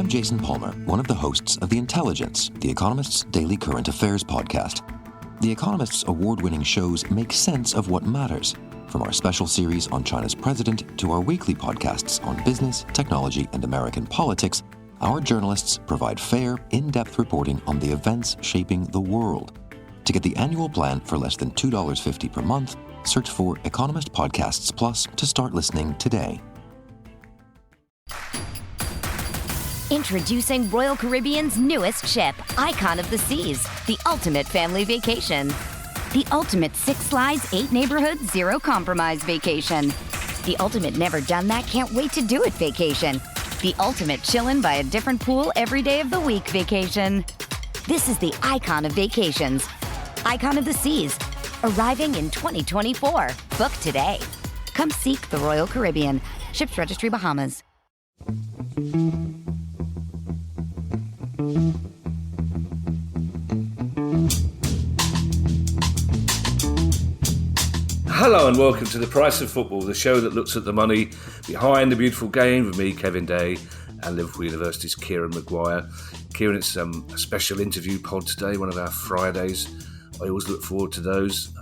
Jason Palmer, one of the hosts of The Intelligence, The Economist's daily current affairs podcast. The Economist's award-winning shows make sense of what matters, from our special series on China's president to our weekly podcasts on business, technology, and American politics. Our journalists provide fair, in-depth reporting on the events shaping the world. To get the annual plan for less than $2.50 per month, search for Economist Podcasts Plus to start listening today. Introducing Royal Caribbean's newest ship, Icon of the Seas, the ultimate family vacation. The ultimate 6 slides, 8 neighborhoods, 0 compromise vacation. The ultimate never done that, can't wait to do it vacation. The ultimate chillin' by a different pool every day of the week vacation. This is the Icon of Vacations. Icon of the Seas, arriving in 2024. Book today. Come seek the Royal Caribbean. Ships Registry, Bahamas. Hello and welcome to The Price of Football, the show that looks at the money behind the beautiful game with me, Kevin Day, and Liverpool University's Kieran Maguire. Kieran, it's a special interview pod today, one of our Fridays. I always look forward to those.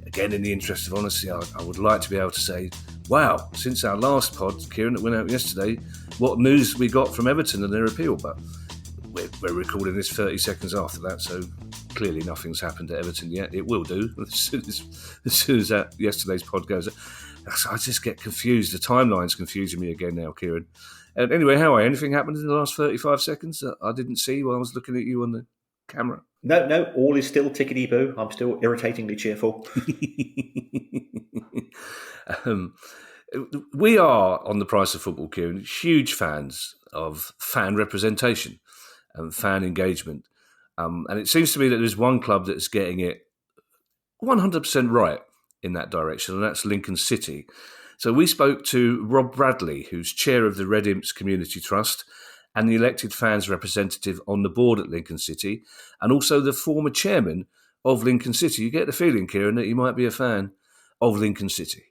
Again, in the interest of honesty, I would like to be able to say, wow, since our last pod, Kieran, that went out yesterday, what news we got from Everton and their appeal. But we're recording this 30 seconds after that, so clearly nothing's happened at Everton yet. It will do as soon as yesterday's pod goes. I just get confused. The timeline's confusing me again now, Kieran. And anyway, how are you? Anything happened in the last 35 seconds that I didn't see while I was looking at you on the camera? No, all is still tickety-boo. I'm still irritatingly cheerful. We are, on The Price of Football, Kieran, huge fans of fan representation and fan engagement. And it seems to me that there's one club that's getting it 100% right in that direction, and that's Lincoln City. So we spoke to Rob Bradley, who's chair of the Red Imps Community Trust and the elected fans representative on the board at Lincoln City, and also the former chairman of Lincoln City. You get the feeling, Kieran, that you might be a fan of Lincoln City.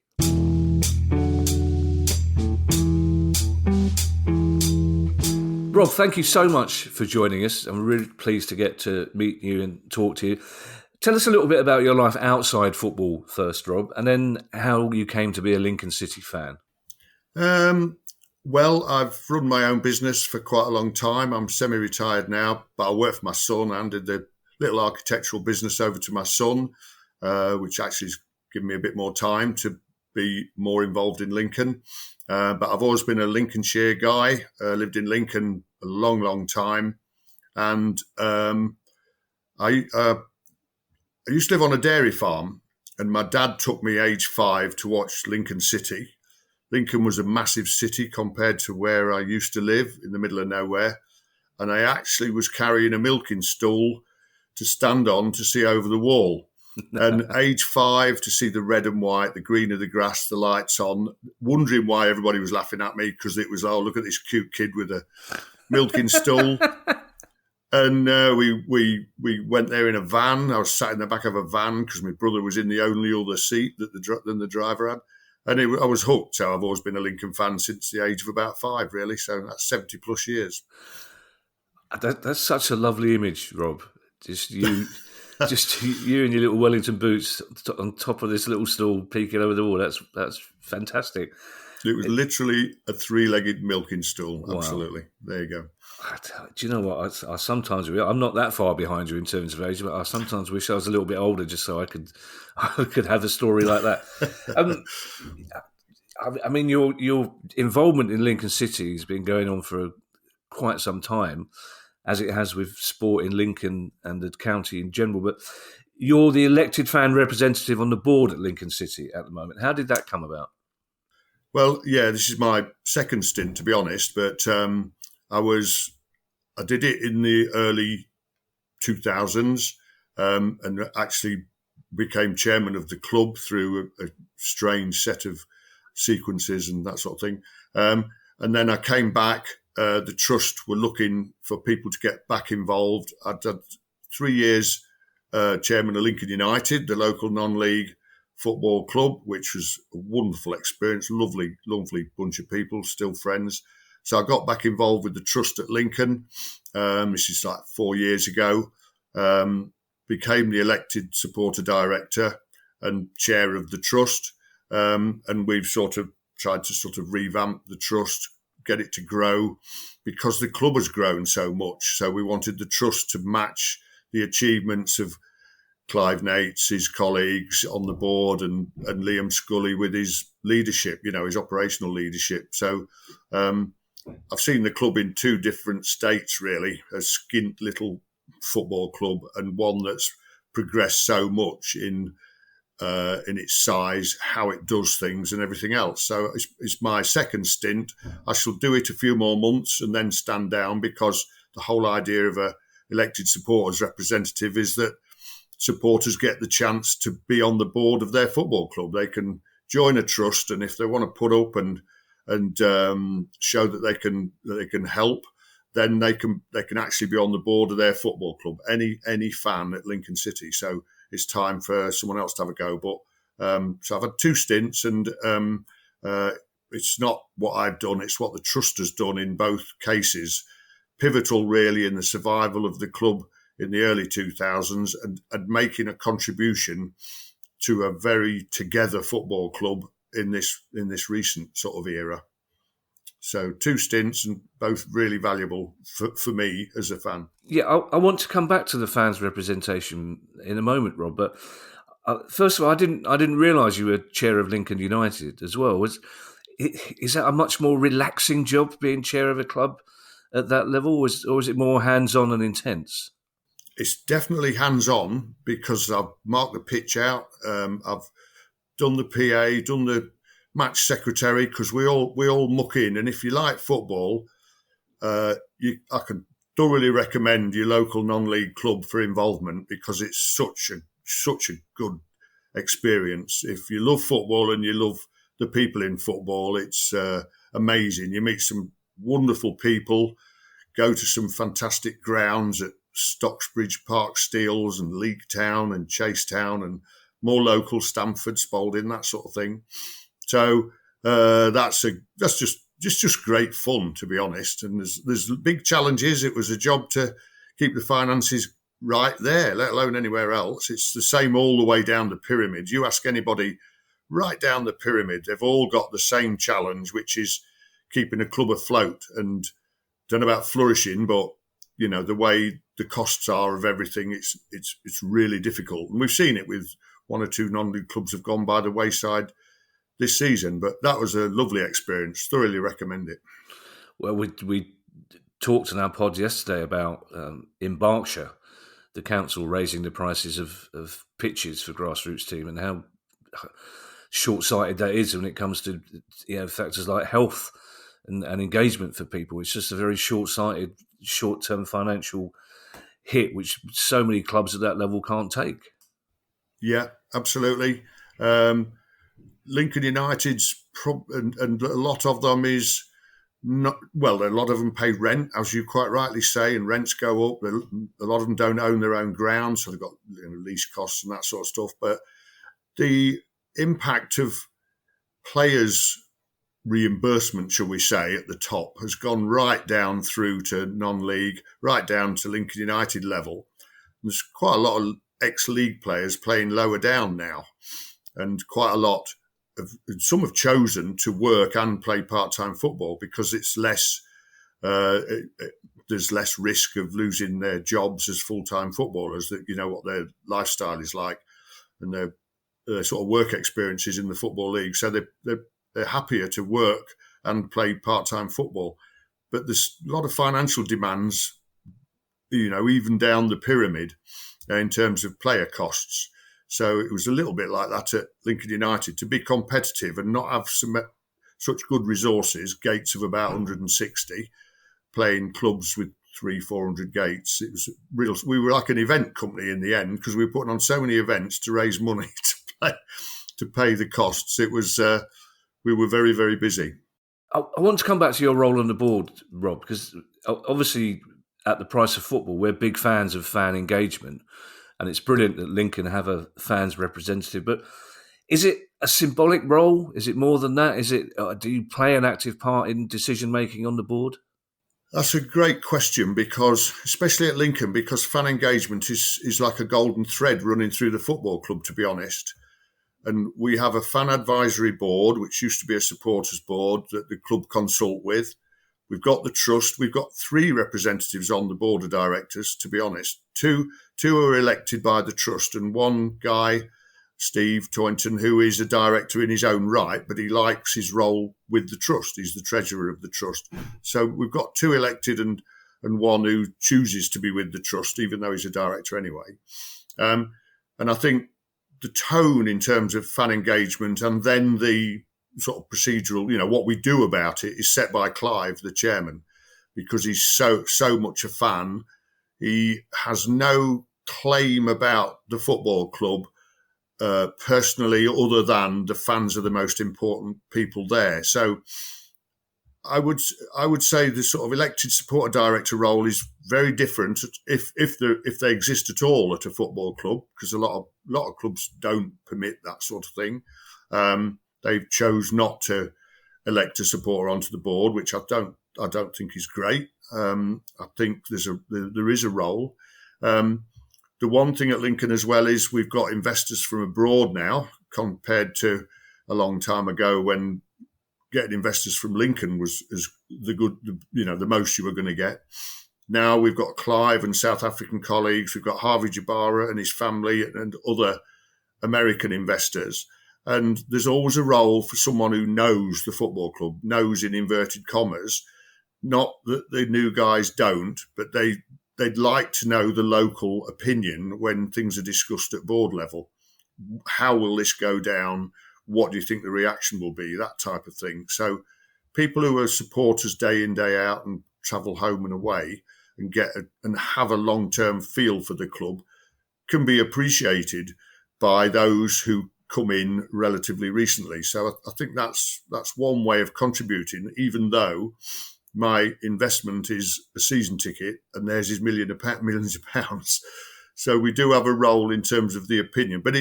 Rob, thank you so much for joining us. I'm really pleased to get to meet you and talk to you. Tell us a little bit about your life outside football first, Rob, and then how you came to be a Lincoln City fan. Well, I've run my own business for quite a long time. I'm semi-retired now, but I work for my son and did the little architectural business over to my son, which actually has given me a bit more time to be more involved in Lincoln. But I've always been a Lincolnshire guy, lived in Lincoln a long, long time. And I used to live on a dairy farm, and my dad took me age 5 to watch Lincoln City. Lincoln was a massive city compared to where I used to live in the middle of nowhere. And I actually was carrying a milking stool to stand on to see over the wall. And age 5, to see the red and white, the green of the grass, the lights on, wondering why everybody was laughing at me, because it was, oh, look at this cute kid with a milking stool. And we went there in a van. I was sat in the back of a van because my brother was in the only other seat that the driver had. And I was hooked. So I've always been a Lincoln fan since the age of about 5, really. So that's 70 plus years. That's such a lovely image, Rob. Just you and your little Wellington boots on top of this little stool peeking over the wall. That's fantastic. It was literally a 3-legged milking stool. Wow. Absolutely. There you go. Do you know what? I sometimes, I'm not that far behind you in terms of age, but I sometimes wish I was a little bit older just so I could have a story like that. I mean, your involvement in Lincoln City has been going on for quite some time, as it has with sport in Lincoln and the county in general. But you're the elected fan representative on the board at Lincoln City at the moment. How did that come about? Well, yeah, this is my second stint, to be honest, but I did it in the early 2000s and actually became chairman of the club through a strange set of sequences and that sort of thing. And then I came back. The trust were looking for people to get back involved. I'd had 3 years chairman of Lincoln United, the local non-league football club, which was a wonderful experience, lovely bunch of people, still friends. So I got back involved with the trust at Lincoln. This is like 4 years ago. Became the elected supporter director and chair of the trust. And we've sort of tried to revamp the trust, get it to grow, because the club has grown so much. So we wanted the trust to match the achievements of Clive Nates, his colleagues on the board, and Liam Scully with his leadership, his operational leadership. So I've seen the club in two different states, really, a skint little football club and one that's progressed so much in its size, how it does things and everything else. So it's my second stint. I shall do it a few more months and then stand down, because the whole idea of a elected supporters representative is that supporters get the chance to be on the board of their football club. They can join a trust, and if they want to put up and show that they can help, then they can actually be on the board of their football club. Any fan at Lincoln City. So it's time for someone else to have a go. But so I've had two stints, and it's not what I've done; it's what the trust has done in both cases. Pivotal, really, in the survival of the club in the early 2000s, and making a contribution to a very together football club in this recent sort of era. So two stints, and both really valuable for me as a fan. Yeah, I want to come back to the fans' representation in a moment, Rob. But first of all, I didn't realise you were chair of Lincoln United as well. Is that a much more relaxing job, being chair of a club at that level, or is it more hands-on and intense? It's definitely hands-on, because I've marked the pitch out. I've done the PA, done the match secretary, because we all muck in. And if you like football, I can thoroughly recommend your local non-league club for involvement, because it's such a good experience. If you love football and you love the people in football, it's amazing. You meet some wonderful people, go to some fantastic grounds at Stocksbridge, Park Steeles and Leek Town and Chasetown, and more local, Stamford, Spalding, that sort of thing. So that's just great fun, to be honest. And there's big challenges. It was a job to keep the finances right there, let alone anywhere else. It's the same all the way down the pyramid. You ask anybody right down the pyramid, they've all got the same challenge, which is keeping a club afloat. And don't know about flourishing, but the way the costs are of everything, it's really difficult. And we've seen it with one or two non-league clubs have gone by the wayside this season, but that was a lovely experience. Thoroughly recommend it. Well, we talked in our pod yesterday about in Berkshire, the council raising the prices of pitches for grassroots team, and how short-sighted that is when it comes to factors like health and engagement for people. It's just a very short-sighted, short-term financial hit, which so many clubs at that level can't take. Yeah, absolutely. Lincoln United's and a lot of them is not, well, a lot of them pay rent, as you quite rightly say, and rents go up. A lot of them don't own their own ground, so they've got lease costs and that sort of stuff. But the impact of players' reimbursement, shall we say, at the top has gone right down through to non-league, right down to Lincoln United level. There's quite a lot of ex-league players playing lower down now, and quite a lot of some have chosen to work and play part-time football because it's less. There's less risk of losing their jobs as full-time footballers. That what their lifestyle is like, and their sort of work experiences in the football league. So they're happier to work and play part-time football. But there's a lot of financial demands, even down the pyramid in terms of player costs. So it was a little bit like that at Lincoln United. To be competitive and not have such good resources, gates of about 160, playing clubs with 300-400 gates. It was real. We were like an event company in the end because we were putting on so many events to raise money to pay the costs. It was we were very, very busy. I want to come back to your role on the board, Rob, because obviously at the Price of Football, we're big fans of fan engagement, and it's brilliant that Lincoln have a fans representative. But Is it a symbolic role? Is it more than that? Do you play an active part in decision making on the board? That's a great question because, especially at Lincoln, because fan engagement is like a golden thread running through the football club, to be honest. And we have a fan advisory board, which used to be a supporters board that the club consult with. We've got the trust. We've got 3 representatives on the board of directors, to be honest. Two are elected by the trust, and one guy, Steve Toynton, who is a director in his own right, but he likes his role with the trust. He's the treasurer of the trust. So we've got 2 elected and one who chooses to be with the trust, even though he's a director anyway. And I think the tone in terms of fan engagement and then the sort of procedural, what we do about it is set by Clive, the chairman, because he's so much a fan. He has no claim about the football club personally, other than the fans are the most important people there. So I would say the sort of elected supporter director role is very different if they exist at all at a football club, because a lot of clubs don't permit that sort of thing. They chose not to elect a supporter onto the board, which I don't think is great. I think there is a role. The one thing at Lincoln as well is we've got investors from abroad now, compared to a long time ago when getting investors from Lincoln was the most you were going to get. Now we've got Clive and South African colleagues. We've got Harvey Jabara and his family and other American investors. And there's always a role for someone who knows the football club, knows in inverted commas, not that the new guys don't, but they'd like to know the local opinion when things are discussed at board level. How will this go down? What do you think the reaction will be? That type of thing. So people who are supporters day in, day out and travel home and away and and have a long-term feel for the club can be appreciated by those who come in relatively recently. So I think that's one way of contributing, even though my investment is a season ticket and theirs is millions of pounds. So we do have a role in terms of the opinion, but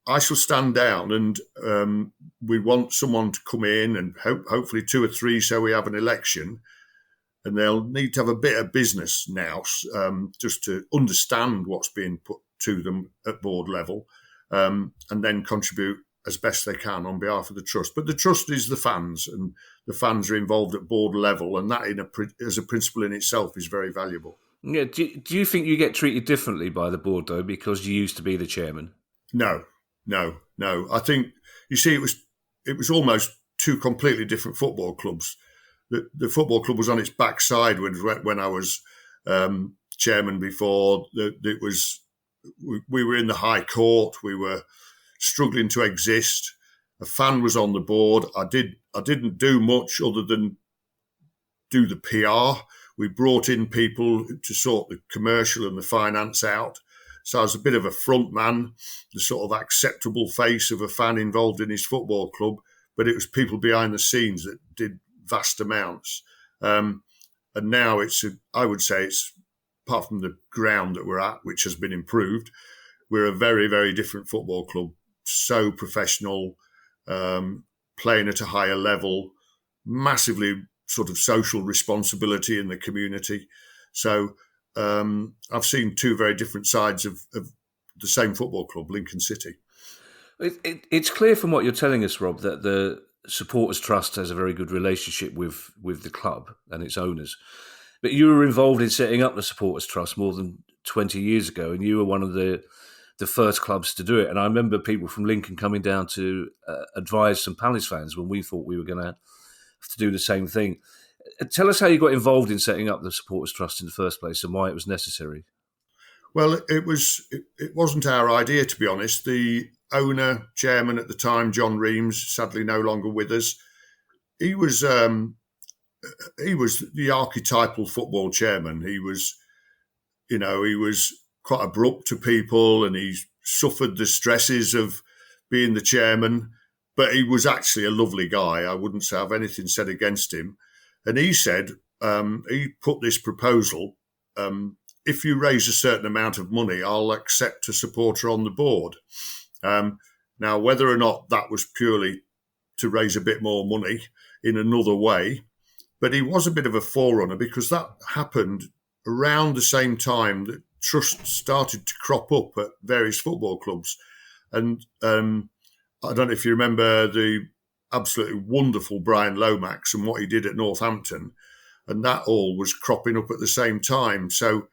I shall stand down and we want someone to come in and hopefully 2 or 3 so we have an election, and they'll need to have a bit of business now just to understand what's being put to them at board level, and then contribute as best they can on behalf of the trust. But the trust is the fans, and the fans are involved at board level, and that as a principle in itself is very valuable. Yeah. Do you think you get treated differently by the board, though, because you used to be the chairman? No. I think, you see, it was almost 2 completely different football clubs. The football club was on its backside when I was chairman before. We were in the High Court. We were struggling to exist. A fan was on the board. I didn't do much other than do the PR. We brought in people to sort the commercial and the finance out. So I was a bit of a front man, the sort of acceptable face of a fan involved in his football club, but it was people behind the scenes that did vast amounts. And now I would say it's, apart from the ground that we're at, which has been improved, we're a very, very different football club. So professional, playing at a higher level, massively sort of social responsibility in the community. So I've seen 2 very different sides of the same football club, Lincoln City. It's clear from what you're telling us, Rob, that the Supporters Trust has a very good relationship with the club and its owners. But you were involved in setting up the Supporters Trust more than 20 years ago, and you were one of the first clubs to do it. And I remember people from Lincoln coming down to advise some Palace fans when we thought we were going to have to do the same thing. Tell us how you got involved in setting up the Supporters Trust in the first place and why it was necessary. Well, it wasn't our idea, to be honest. The owner, chairman at the time, John Reams, sadly no longer with us, he was the archetypal football chairman. He was quite abrupt to people, and he suffered the stresses of being the chairman, but he was actually a lovely guy. I wouldn't say I've anything said against him. And he said, he put this proposal, if you raise a certain amount of money, I'll accept a supporter on the board. Now, whether or not that was purely to raise a bit more money in another way, but he was a bit of a forerunner because that happened around the same time that trusts started to crop up at various football clubs. And I don't know if you remember the absolutely wonderful Brian Lomax and what he did at Northampton, and that all was cropping up at the same time. So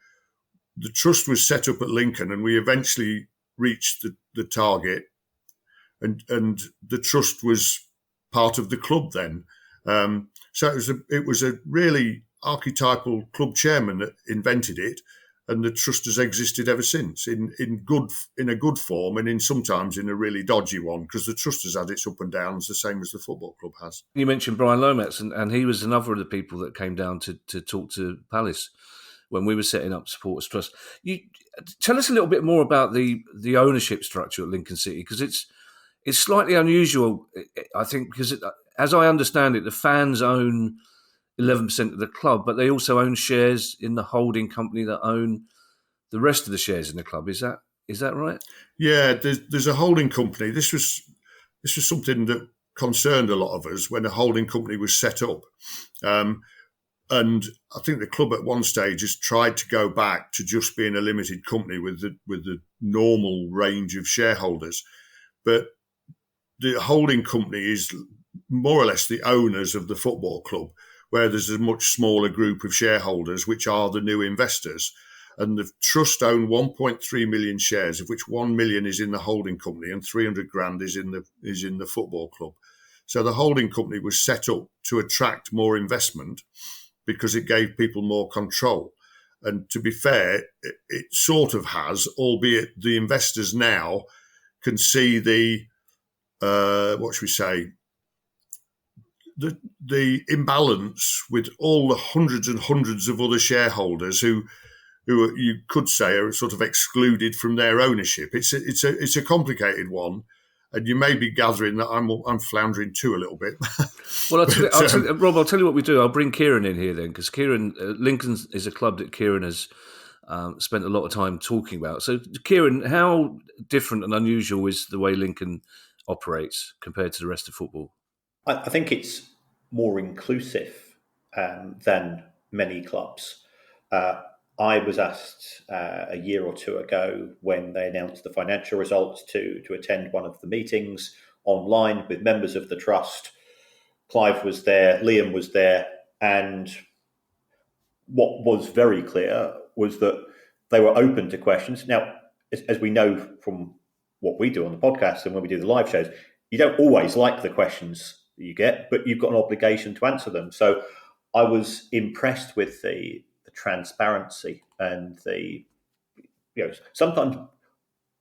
the trust was set up at Lincoln, and we eventually reached the target, and the trust was part of the club then. So it was a really archetypal club chairman that invented it, and the trust has existed ever since in a good form, and sometimes in a really dodgy one, because the trust has had its up and downs the same as the football club has. You mentioned Brian Lomax, and he was another of the people that came down to talk to Palace when we were setting up Supporters Trust. You tell us a little bit more about the ownership structure at Lincoln City, because it's slightly unusual, I think, because as I understand it, the fans own 11% of the club, but they also own shares in the holding company that own the rest of the shares in the club. Is that right? Yeah, there's a holding company. This was something that concerned a lot of us when a holding company was set up. And I think the club at one stage has tried to go back to just being a limited company with the normal range of shareholders. But the holding company is more or less the owners of the football club, where there's a much smaller group of shareholders, which are the new investors. And the trust own 1.3 million shares, of which 1 million is in the holding company and 300 grand is in the football club. So the holding company was set up to attract more investment because it gave people more control. And to be fair, it sort of has, albeit the investors now can see the imbalance with all the hundreds and hundreds of other shareholders who you could say are sort of excluded from their ownership. It's a complicated one, and you may be gathering that I'm floundering too a little bit. Well, Rob, I'll tell you what we do. I'll bring Kieran in here then, because Kieran, Lincoln is a club that Kieran has spent a lot of time talking about. So, Kieran, how different and unusual is the way Lincoln operates compared to the rest of football? I think it's more inclusive than many clubs. I was asked a year or two ago when they announced the financial results to attend one of the meetings online with members of the trust. Clive was there, Liam was there, and what was very clear was that they were open to questions. Now, as we know from what we do on the podcast and when we do the live shows, you don't always like the questions that you get, but you've got an obligation to answer them. So I was impressed with the transparency and the sometimes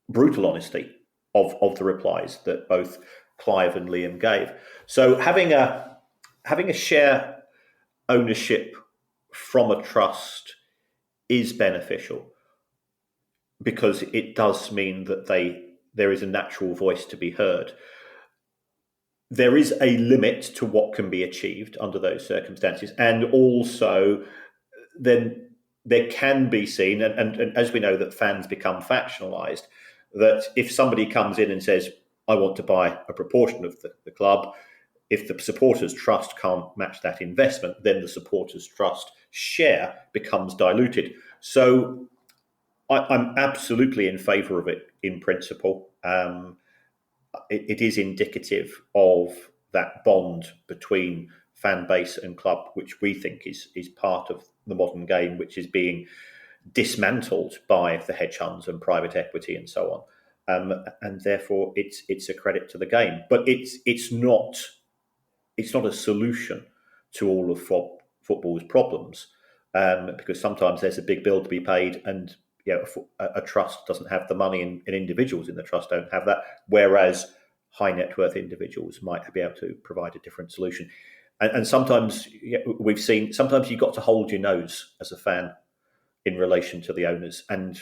brutal honesty of the replies that both Clive and Liam gave. So having a share ownership from a trust is beneficial because it does mean that there is a natural voice to be heard. There is a limit to what can be achieved under those circumstances, and also then there can be seen, and as we know that fans become factionalized, that if somebody comes in and says, I want to buy a proportion of the club, if the supporters' trust can't match that investment, then the supporters' trust share becomes diluted. So I'm absolutely in favour of it in principle. It is indicative of that bond between fan base and club, which we think is part of the modern game, which is being dismantled by the hedge funds and private equity and so on. And therefore, it's a credit to the game. But it's not a solution to all of football's problems, because sometimes there's a big bill to be paid, and a trust doesn't have the money, and individuals in the trust don't have that, whereas high net worth individuals might be able to provide a different solution. And sometimes we've seen, sometimes you've got to hold your nose as a fan in relation to the owners. And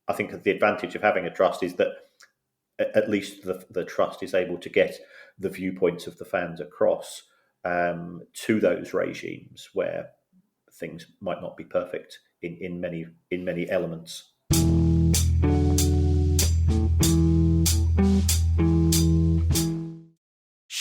I think the advantage of having a trust is that at least the trust is able to get the viewpoints of the fans across to those regimes where things might not be perfect in many elements.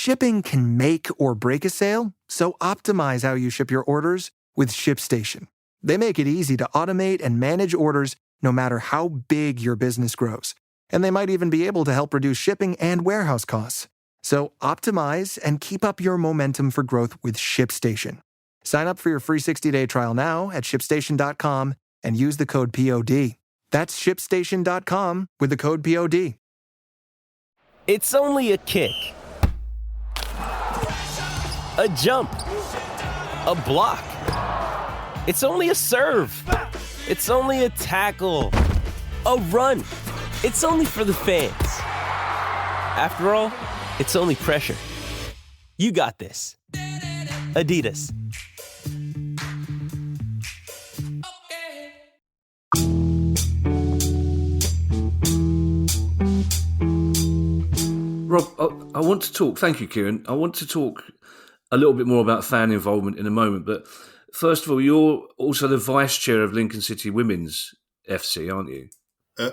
Shipping can make or break a sale, so optimize how you ship your orders with ShipStation. They make it easy to automate and manage orders no matter how big your business grows. And they might even be able to help reduce shipping and warehouse costs. So optimize and keep up your momentum for growth with ShipStation. Sign up for your free 60-day trial now at ShipStation.com and use the code POD. That's ShipStation.com with the code POD. It's only a kick, a jump, a block. It's only a serve. It's only a tackle, a run. It's only for the fans. After all, it's only pressure. You got this. Adidas. Rob, I want to talk, thank you, Kieran. I want to talk a little bit more about fan involvement in a moment. But first of all, you're also the vice chair of Lincoln City Women's FC, aren't you?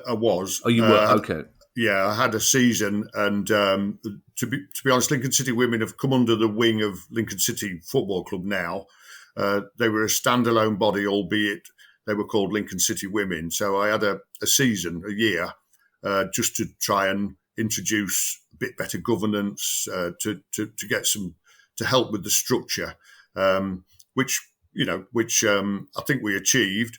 I was. Oh, you were? Okay. Yeah, I had a season, and to be honest, Lincoln City Women have come under the wing of Lincoln City Football Club now. They were a standalone body, albeit they were called Lincoln City Women. So I had a season, a year, just to try and introduce a bit better governance, to get some, to help with the structure, which I think we achieved.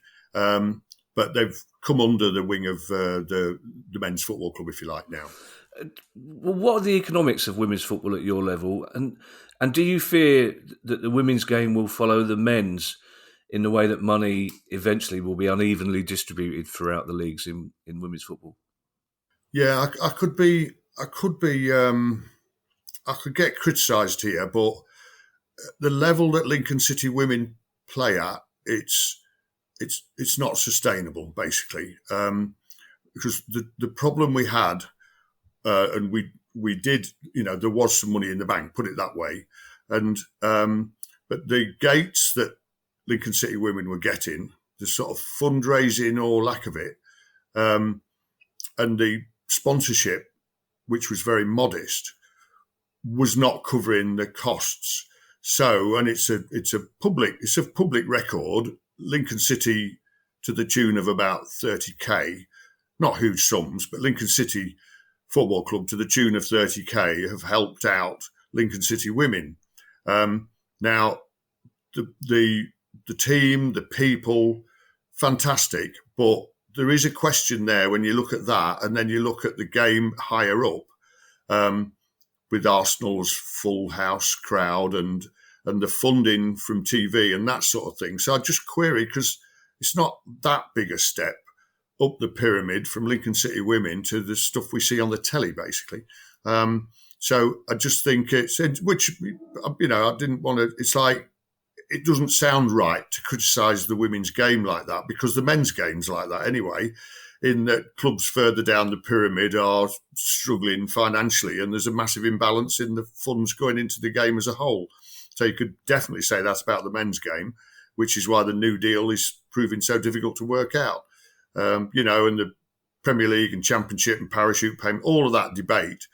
But they've come under the wing of the men's football club, if you like, now. Well, what are the economics of women's football at your level? And do you fear that the women's game will follow the men's in the way that money eventually will be unevenly distributed throughout the leagues in women's football? Yeah, I could get criticised here, but the level that Lincoln City Women play at, it's not sustainable, basically, because the problem we had, and we did, there was some money in the bank, put it that way, and but the gates that Lincoln City Women were getting, the sort of fundraising or lack of it, and the sponsorship, which was very modest, was not covering the costs. So, and it's a public record. Lincoln City, to the tune of about 30k, not huge sums, but Lincoln City Football Club to the tune of 30k have helped out Lincoln City Women. Now, the team, the people, fantastic, but there is a question there when you look at that, and then you look at the game higher up, with Arsenal's full house crowd and the funding from TV and that sort of thing. So I just query, because it's not that big a step up the pyramid from Lincoln City Women to the stuff we see on the telly, basically. So I just think I didn't want to, it's like, it doesn't sound right to criticise the women's game like that, because the men's game's like that anyway, in that clubs further down the pyramid are struggling financially and there's a massive imbalance in the funds going into the game as a whole. So you could definitely say that's about the men's game, which is why the New Deal is proving so difficult to work out. And the Premier League and Championship and parachute payment, all of that debate,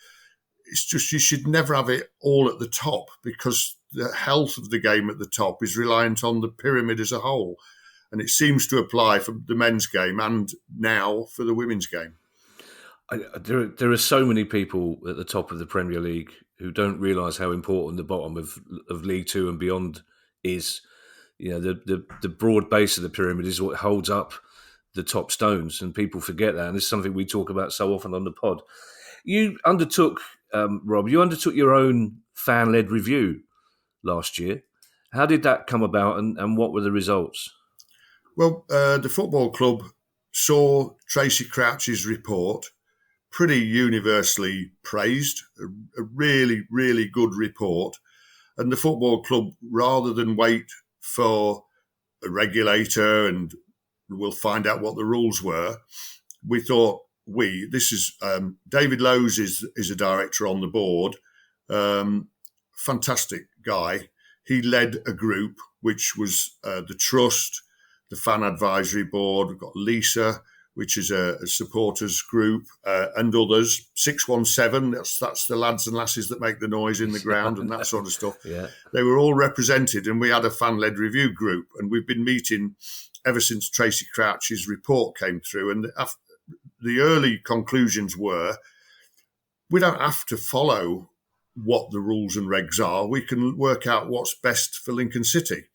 it's just you should never have it all at the top, because the health of the game at the top is reliant on the pyramid as a whole. And it seems to apply for the men's game and now for the women's game. There are so many people at the top of the Premier League who don't realise how important the bottom of League Two and beyond is. The broad base of the pyramid is what holds up the top stones, and people forget that. And it's something we talk about so often on the pod. You undertook, Rob, your own fan-led review last year. How did that come about, and what were the results? Well, the football club saw Tracy Crouch's report, pretty universally praised, a really, really good report. And the football club, rather than wait for a regulator and we'll find out what the rules were, we thought, David Lowes is a director on the board, fantastic guy. He led a group which was the Trust, the Fan Advisory Board. We've got Lisa, which is a supporters group, and others. 617, that's the lads and lasses that make the noise in the ground and that sort of stuff. Yeah. They were all represented, and we had a fan-led review group, and we've been meeting ever since Tracy Crouch's report came through. And the early conclusions were, we don't have to follow what the rules and regs are. We can work out what's best for Lincoln City.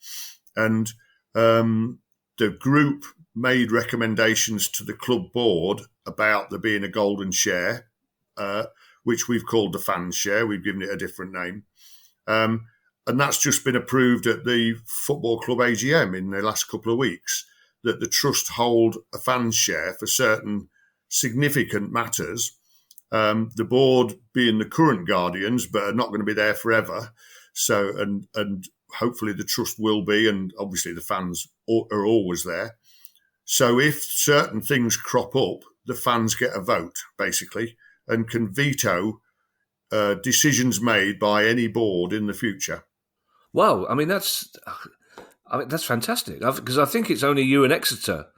And the group made recommendations to the club board about there being a golden share, which we've called the fan share. We've given it a different name. And that's just been approved at the football club AGM in the last couple of weeks, that the trust hold a fan share for certain significant matters. The board being the current guardians, but are not going to be there forever. So, and hopefully the trust will be, and obviously the fans are always there. So if certain things crop up, the fans get a vote, basically, and can veto decisions made by any board in the future. Wow, I mean that's fantastic, because I think it's only you and Exeter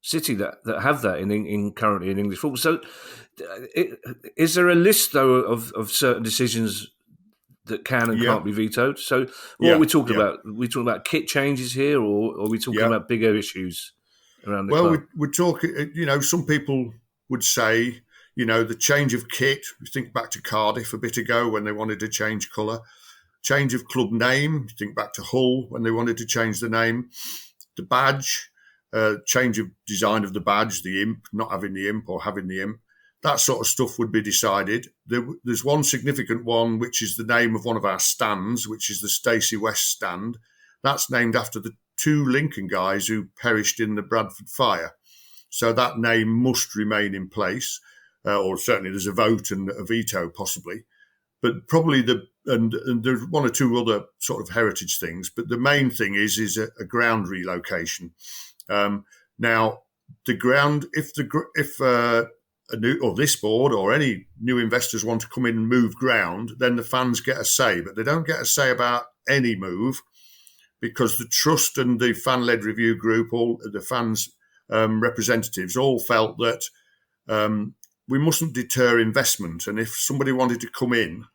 City that have that in currently in English football. So, is there a list though of certain decisions that can and can't be vetoed? So, what are we talking about? Are we talking about kit changes here, or are we talking about bigger issues around the club? We're talking. Some people would say, the change of kit. We think back to Cardiff a bit ago when they wanted to change colour. Change of club name. Think back to Hull when they wanted to change the name. The badge. Change of design of the badge, the imp, not having the imp or having the imp. That sort of stuff would be decided. There's one significant one, which is the name of one of our stands, which is the Stacey West stand. That's named after the 2 Lincoln guys who perished in the Bradford fire. So that name must remain in place, or certainly there's a vote and a veto possibly. But probably and there's 1 or 2 other sort of heritage things. But the main thing is a ground relocation. Now, the ground, if a new or this board or any new investors want to come in and move ground, then the fans get a say, but they don't get a say about any move, because the trust and the fan-led review group, all the fans' representatives, all felt that we mustn't deter investment, and if somebody wanted to come in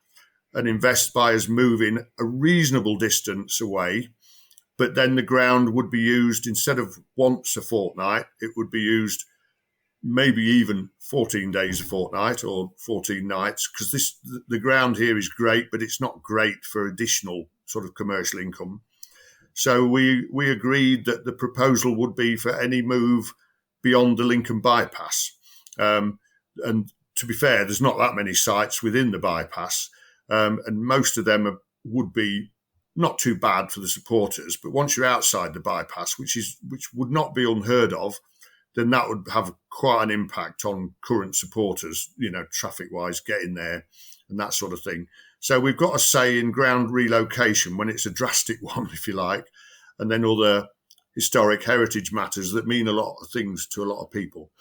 and invest by us moving a reasonable distance away, but then the ground would be used instead of once a fortnight, it would be used maybe even 14 days a fortnight or 14 nights, because the ground here is great, but it's not great for additional sort of commercial income. So we agreed that the proposal would be for any move beyond the Lincoln bypass. And to be fair, there's not that many sites within the bypass, and most of them would be not too bad for the supporters. But once you're outside the bypass, which would not be unheard of, then that would have quite an impact on current supporters, traffic-wise, getting there and that sort of thing. So we've got a say in ground relocation when it's a drastic one, if you like, and then other historic heritage matters that mean a lot of things to a lot of people.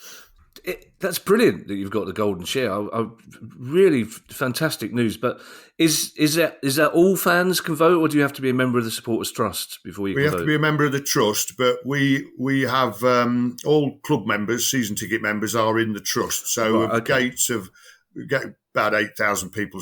That's brilliant that you've got the golden share. Really fantastic news. But is that all fans can vote, or do you have to be a member of the Supporters Trust before you can vote? We have to be a member of the trust, but we have all club members, season ticket members, are in the trust. So gates we get about 8,000 people,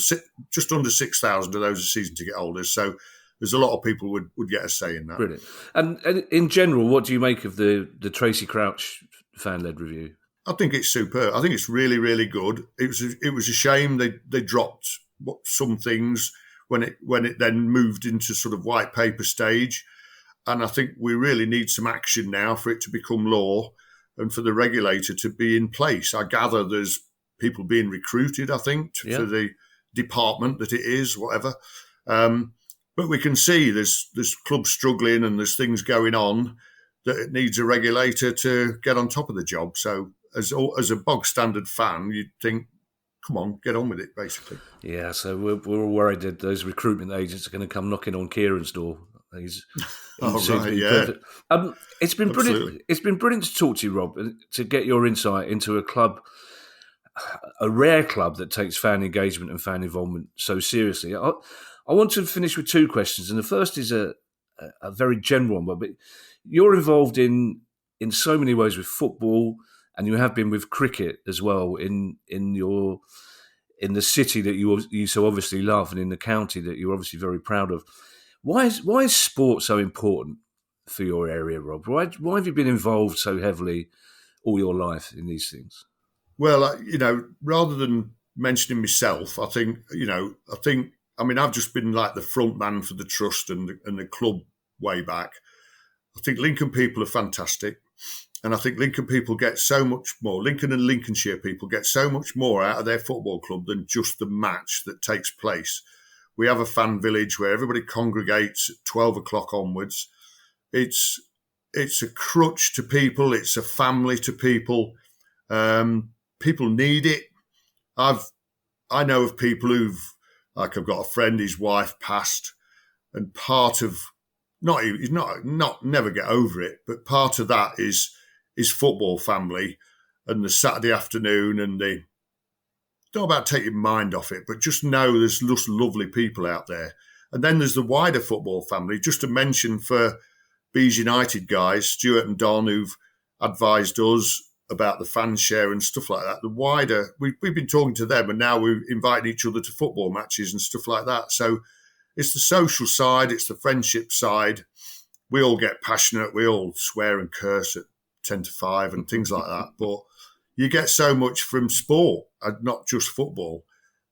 just under 6,000 of those are season ticket holders. So there's a lot of people would get a say in that. Brilliant. And in general, what do you make of the Tracy Crouch fan-led review? I think it's superb. I think it's really, really good. It was a shame they dropped some things when it then moved into sort of white paper stage, and I think we really need some action now for it to become law and for the regulator to be in place. I gather there's people being recruited, I think, for the department that it is, whatever. But we can see there's clubs struggling and there's things going on that it needs a regulator to get on top of the job. So as a bog standard fan, you'd think, come on, get on with it, basically. Yeah, so we're all worried that those recruitment agents are going to come knocking on Kieran's door. It's been brilliant. It's been brilliant to talk to you, Rob, to get your insight into a club, a rare club that takes fan engagement and fan involvement so seriously. I want to finish with 2 questions, and the first is a very general one, but you're involved in so many ways with football and you have been with cricket as well in the city that you so obviously love, and in the county that you're obviously very proud of. Why is sport so important for your area, Rob? Why have you been involved so heavily all your life in these things? Well, rather than mentioning myself, I think, I've just been like the front man for the trust and the club way back. I think Lincoln people are fantastic. And I think Lincoln people get so much more, Lincoln and Lincolnshire people get so much more out of their football club than just the match that takes place. We have a fan village where everybody congregates at 12 o'clock onwards. It's a crutch to people. It's a family to people. People need it. I know of people I've got a friend, his wife passed, and part of never get over it, but part of that is football family and the Saturday afternoon, and they don't about take your mind off it, but just know there's just lovely people out there. And then there's the wider football family, just to mention for Bees United guys, Stuart and Don, who've advised us about the fan share and stuff like that. The wider, we've been talking to them, and now we're inviting each other to football matches and stuff like that. So it's the social side, it's the friendship side. We all get passionate, we all swear and curse at 10 to 5 and things like that. But you get so much from sport, and not just football.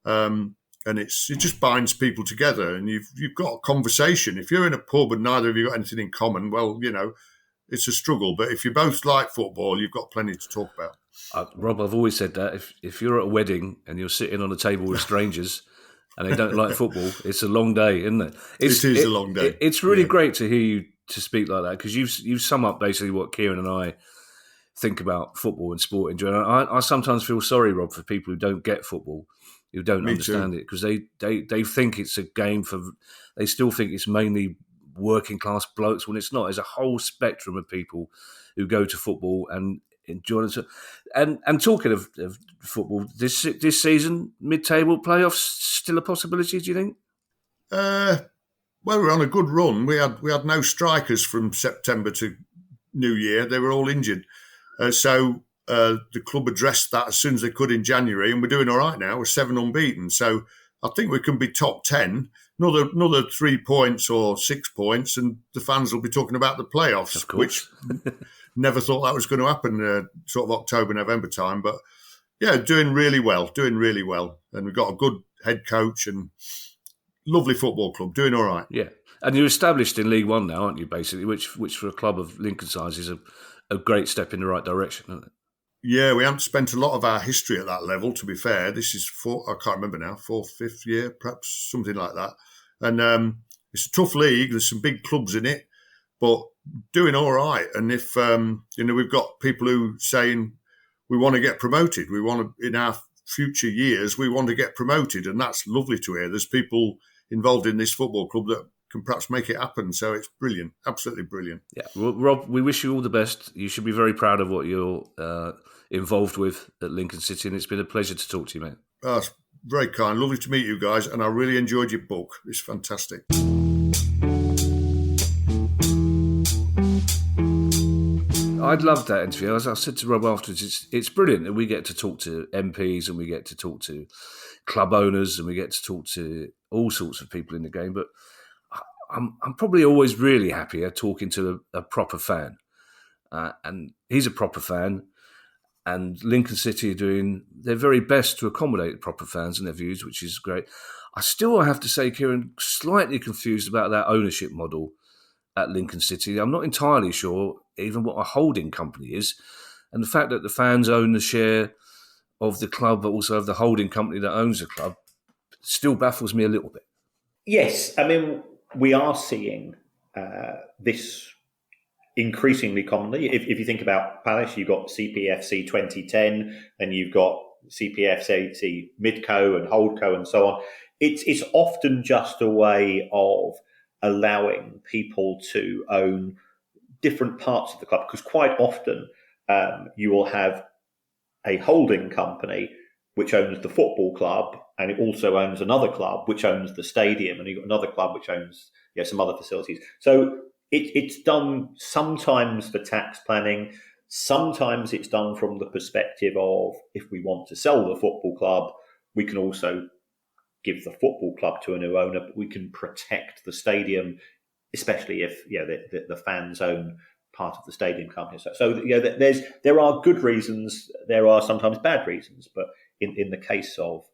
And it just binds people together, and you've got a conversation. If you're in a pub and neither of you got anything in common, well, it's a struggle. But if you both like football, you've got plenty to talk about. Rob, I've always said that if you're at a wedding and you're sitting on a table with strangers and they don't like football, it's a long day, isn't it? It is a long day. It's really great to hear you to speak like that, because you've sum up basically what Kieran and I think about football and sport in general. I sometimes feel sorry, Rob, for people who don't get football, who don't understand it, because they think it's a game they still think it's mainly working class blokes, when it's not. There's a whole spectrum of people who go to football and enjoy it. And talking of football, this season, mid-table playoffs still a possibility, do you think? Well, we're on a good run. We had no strikers from September to New Year. They were all injured. So the club addressed that as soon as they could in January, and we're doing all right now. We're 7 unbeaten. So I think we can be top 10. Another 3 points or 6 points, and the fans will be talking about the playoffs, which never thought that was going to happen sort of October, November time. But yeah, doing really well. And we've got a good head coach and lovely football club, doing all right. Yeah. And you're established in League One now, aren't you, basically, which for a club of Lincoln size is a great step in the right direction, isn't it? Yeah, we haven't spent a lot of our history at that level, to be fair. This is I can't remember now, 4th, 5th year, perhaps, something like that. And it's a tough league. There's some big clubs in it, but doing all right. And if, we've got people who saying we want to get promoted. We want to, in our future years, we want to get promoted. And that's lovely to hear. There's people involved in this football club that can perhaps make it happen. So it's brilliant, absolutely brilliant. Yeah, well, Rob, we wish you all the best. You should be very proud of what you're involved with at Lincoln City, and it's been a pleasure to talk to you, mate. Oh, it's very kind. Lovely to meet you guys, and I really enjoyed your book. It's fantastic. I'd loved that interview. As I said to Rob afterwards, it's brilliant that we get to talk to MPs and we get to talk to club owners and we get to talk to all sorts of people in the game. But I'm probably always really happier talking to a proper fan. And he's a proper fan. And Lincoln City are doing their very best to accommodate proper fans and their views, which is great. I still have to say, Kieran, slightly confused about that ownership model at Lincoln City. I'm not entirely sure even what a holding company is. And the fact that the fans own the share of the club, but also of the holding company that owns the club, still baffles me a little bit. Yes, I mean, we are seeing this increasingly commonly. If you think about Palace, you've got CPFC 2010, and you've got CPFC Midco and Holdco and so on. It's often just a way of allowing people to own different parts of the club, because quite often you will have a holding company which owns the football club, and it also owns another club which owns the stadium, and you've got another club which owns some other facilities. So it's done sometimes for tax planning, Sometimes it's done from the perspective of, if we want to sell the football club, we can also give the football club to a new owner, but we can protect the stadium, especially if the fans own part of the stadium company. So there are good reasons, there are sometimes bad reasons, but in the case of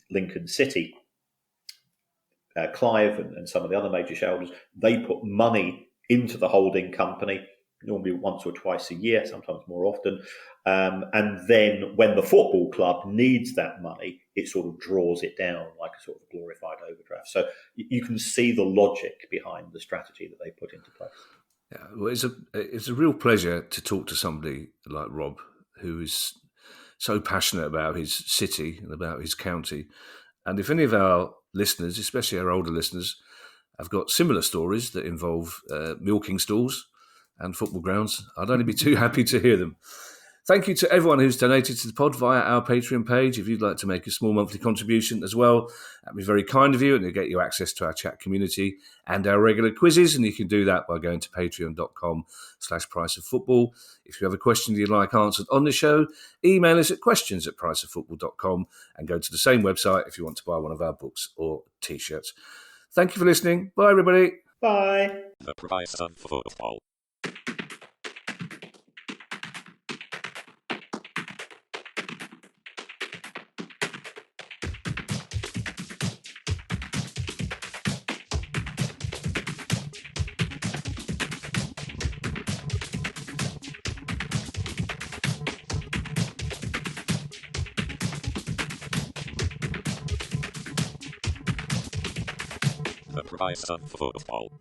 Lincoln City, Clive and some of the other major shareholders, they put money into the holding company, normally once or twice a year, sometimes more often. And then when the football club needs that money, it sort of draws it down like a sort of glorified overdraft. So you can see the logic behind the strategy that they put into place. Yeah, well, it's a real pleasure to talk to somebody like Rob, who is so passionate about his city and about his county. And if any of our listeners, especially our older listeners, have got similar stories that involve milking stalls and football grounds, I'd only be too happy to hear them. Thank you to everyone who's donated to the pod via our Patreon page. If you'd like to make a small monthly contribution as well, that'd be very kind of you, and it'll get you access to our chat community and our regular quizzes, and you can do that by going to patreon.com/priceoffootball. If you have a question you'd like answered on the show, email us at questions@priceoffootball.com, and go to the same website if you want to buy one of our books or T-shirts. Thank you for listening. Bye, everybody. Bye. The Price of Football. The Price of Football.